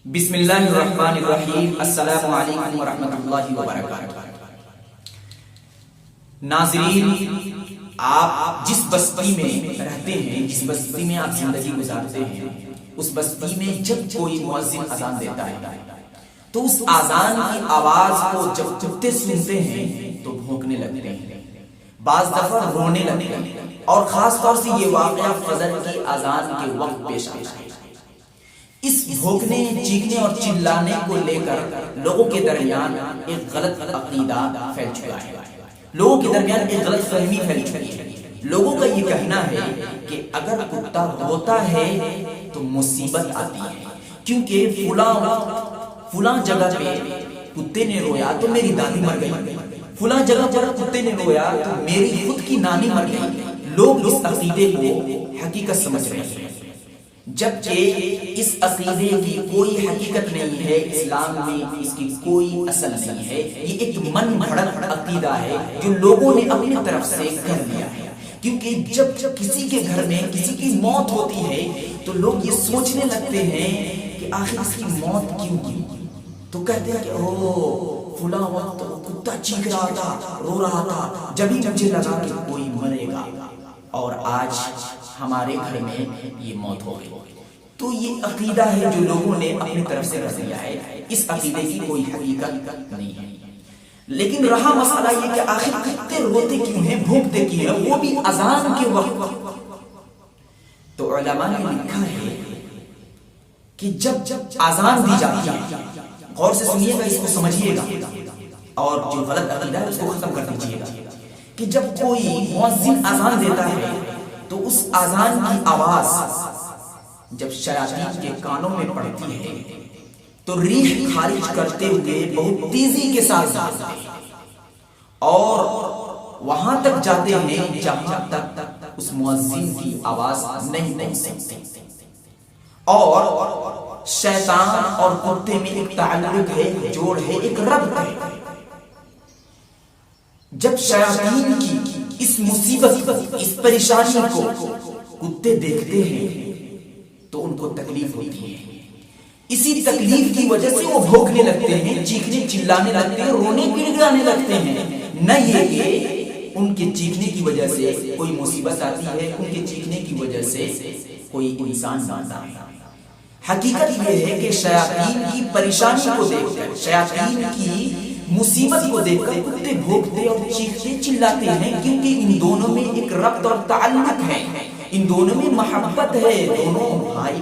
بسم اللہ الرحمن الرحیم۔ السلام علیکم ورحمۃ اللہ وبرکاتہ۔ ناظرین، آپ جس بستی میں رہتے ہیں، جس بستی میں آپ زندگی گزارتے ہیں، اس بستی میں جب کوئی مؤذن اذان دیتا ہے تو اس اذان کی آواز کو جب کتے سنتے ہیں تو بھونکنے لگتے ہیں، بعض دفعہ رونے لگتے ہیں، اور خاص طور سے یہ واقعہ فجر کی اذان کے وقت پیش آتا ہے۔ اس بھونکنے، چیخنے اور چلانے کو لے کر لوگوں کے درمیان ایک غلط عقیدہ پھیل چکا ہے، لوگوں کے درمیان ایک غلط فہمی پھیل چکی ہے۔ لوگوں کا یہ کہنا ہے کہ اگر کتا روتا ہے تو مصیبت آتی ہے، کیونکہ فلاں جگہ پہ کتے نے رویا تو میری دادی مر گئی، فلاں جگہ پر کتے نے رویا تو میری خود کی نانی مر گئی۔ لوگ اس عقیدے کو حقیقت سمجھ رہے ہیں، جبکہ اس عقیدے کی کوئی حقیقت نہیں ہے، اسلام میں اس کی کوئی اصل نہیں ہے۔ یہ ایک من گھڑت عقیدہ ہے جو لوگوں نے اپنی طرف سے کر لیا ہے، کیونکہ جب کسی کے گھر میں کسی کی موت ہوتی ہے تو لوگ یہ سوچنے لگتے ہیں کہ آخر اس کی موت کیوں کی، تو کہتے ہیں کہ فلاں وقت کتا چیخ رہا تھا، رو رہا تھا، جب ہی مجھے لگا کہ کوئی مرے گا، اور آج ہمارے گھر میں یہ موت ہو گئی۔ تو یہ عقیدہ ہے جو لوگوں نے اپنی طرف سے رکھ لیا ہے، اس عقیدے کی کوئی حقیقت نہیں ہے۔ لیکن رہا مسئلہ یہ کہ آخر کتے روتے کیوں ہیں، بھونکتے کیوں ہیں، وہ بھی اذان کے وقت؟ تو علماء نے لکھا ہے کہ جب اذان دی جاتی ہے، غور سے سنیے گا، اس کو سمجھیے گا، اور جو غلط عقیدہ ہے اس کو ختم کر دیجیے گا، کہ جب کوئی مؤذن اذان دیتا ہے تو اس اذان کی آواز جب شیاطین کے کانوں میں پڑتی ہے تو ریح خارج کرتے ہوئے بہت تیزی کے ساتھ جاتے ہیں اور وہاں تک جاتے ہیں جہاں تک اس مؤذن کی آواز نہیں پہنچ سکتی، اور شیطان اور کتے میں ایک تعلق ہے، جوڑ ہے، ایک ربط ہے۔ جب شیاطین کی اس مصیبت، اس پریشانی کو کتے دیکھتے ہیں تو ان کو تکلیف ہوتی ہے، اسی تکلیف کی وجہ سے وہ بھونکنے لگتے ہیں، چیخنے چلانے لگتے ہیں، رونے گڑگڑانے لگتے ہیں۔ نہ یہ کہ ان کے چیخنے کی وجہ سے کوئی مصیبت آتی ہے، ان کے چیخنے کی وجہ سے کوئی انسان مرتا ہے۔ حقیقت یہ ہے کہ شیاطین کی پریشانی کو دیکھ کر، شیاطین کی مصیبت کو دیکھ کر کتے بھونکتے اور چیختے چلاتے ہیں، کیونکہ ان دونوں میں ایک ربط اور تعلق ہے، ان دونوں میں محبت ہے، دونوں بھائی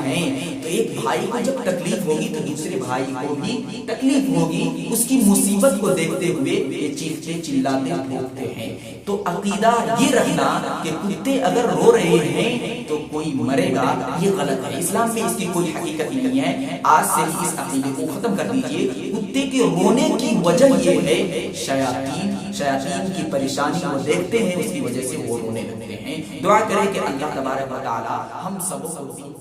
ہیں۔ تو ایک بھائی کو جب تکلیف ہوگی تو دوسرے بھائی کو بھی تکلیف ہوگی، اس کی مصیبت کو دیکھتے ہوئے یہ چیختے چلاتے بھونکتے ہیں۔ تو عقیدہ یہ رکھنا کہ کتے اگر رو رہے ہیں تو کوئی مرے گا، یہ غلط ہے، اسلام میں اس کی کوئی حقیقت نہیں ہے۔ آج سے ہی اس عقیدے کو ختم کر دیجئے۔ کتے کے رونے کی وجہ یہ ہے شیاطین کی پریشانی کو دیکھتے ہیں، اس کی وجہ سے وہ رونے لگتے ہیں۔ دعا کریں کہ اللہ تبارک و تعالی ہم سب کو